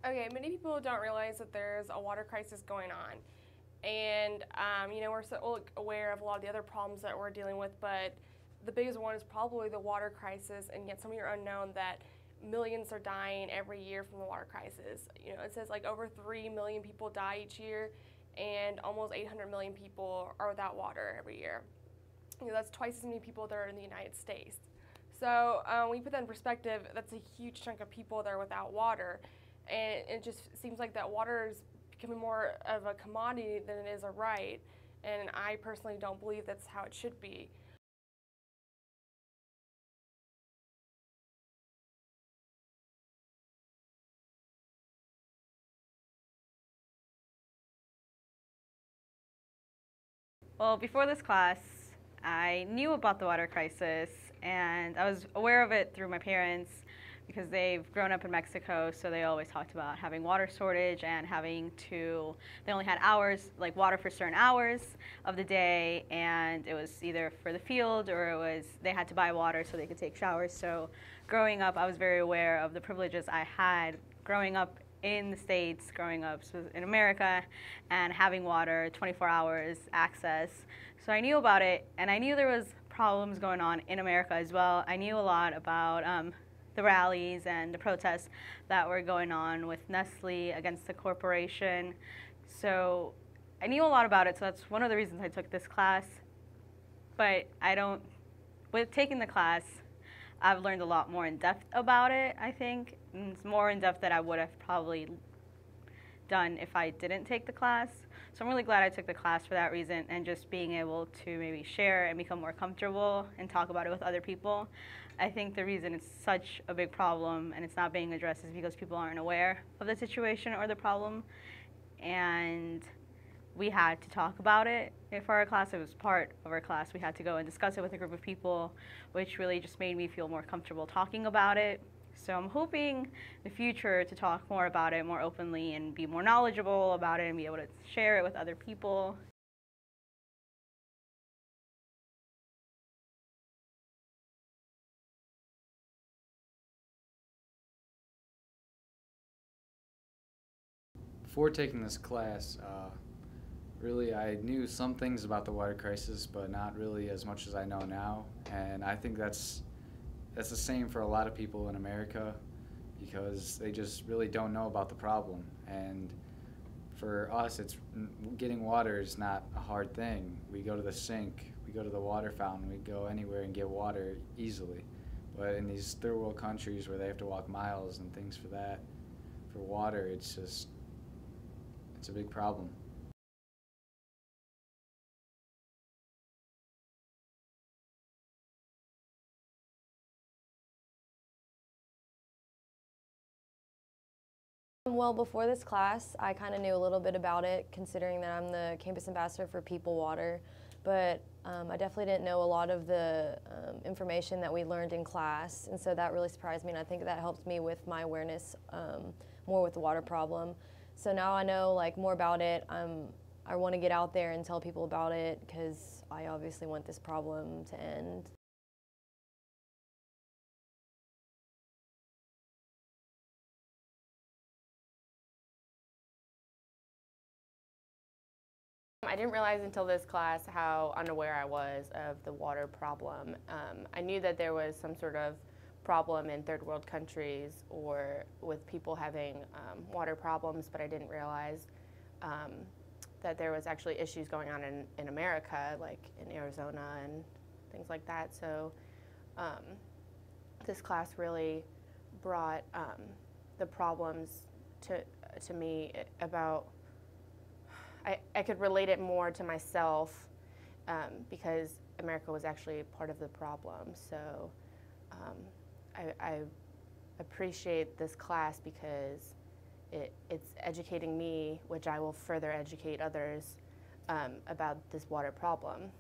Okay, many people don't realize that there's a water crisis going on. And, we're so aware of a lot of the other problems that we're dealing with, but the biggest one is probably the water crisis, and yet some of you are unknown that millions are dying every year from the water crisis. It says like over 3 million people die each year, and almost 800 million people are without water every year. That's twice as many people that are in the United States. So when you put that in perspective, that's a huge chunk of people that are without water. And it just seems like that water is becoming more of a commodity than it is a right. And I personally don't believe that's how it should be. Well, before this class, I knew about the water crisis, and I was aware of it through my parents because they've grown up in Mexico, so they always talked about having water shortage and they only had hours, like water for certain hours of the day, and it was either for the field or they had to buy water so they could take showers. So growing up, I was very aware of the privileges I had growing up in the States, growing up in America, and having water 24 hours access. So I knew about it, and I knew there was problems going on in America as well. I knew a lot about the rallies and the protests that were going on with Nestle against the corporation. So I knew a lot about it, so that's one of the reasons I took this class. But with taking the class, I've learned a lot more in depth about it, I think. And it's more in depth than I would have probably done if I didn't take the class. So I'm really glad I took the class for that reason, and just being able to maybe share and become more comfortable and talk about it with other people. I think the reason it's such a big problem and it's not being addressed is because people aren't aware of the situation or the problem. And we had to talk about it for our class. It was part of our class. We had to go and discuss it with a group of people, which really just made me feel more comfortable talking about it. So I'm hoping in the future to talk more about it more openly and be more knowledgeable about it and be able to share it with other people. Before taking this class, really I knew some things about the water crisis, but not really as much as I know now. And I think that's the same for a lot of people in America, because they just really don't know about the problem. And for us, getting water is not a hard thing. We go to the sink, we go to the water fountain, we go anywhere and get water easily. But in these third world countries where they have to walk miles and things for water, it's a big problem. Well, before this class, I kind of knew a little bit about it, considering that I'm the campus ambassador for People Water, but I definitely didn't know a lot of the information that we learned in class, and so that really surprised me, and I think that helped me with my awareness more with the water problem. So now I know more about it. I want to get out there and tell people about it because I obviously want this problem to end. I didn't realize until this class how unaware I was of the water problem. I knew that there was some sort of problem in third world countries or with people having water problems, but I didn't realize that there was actually issues going on in America, like in Arizona and things like that. So this class really brought the problems to me about I could relate it more to myself because America was actually part of the problem. So I appreciate this class because it's educating me, which I will further educate others about this water problem.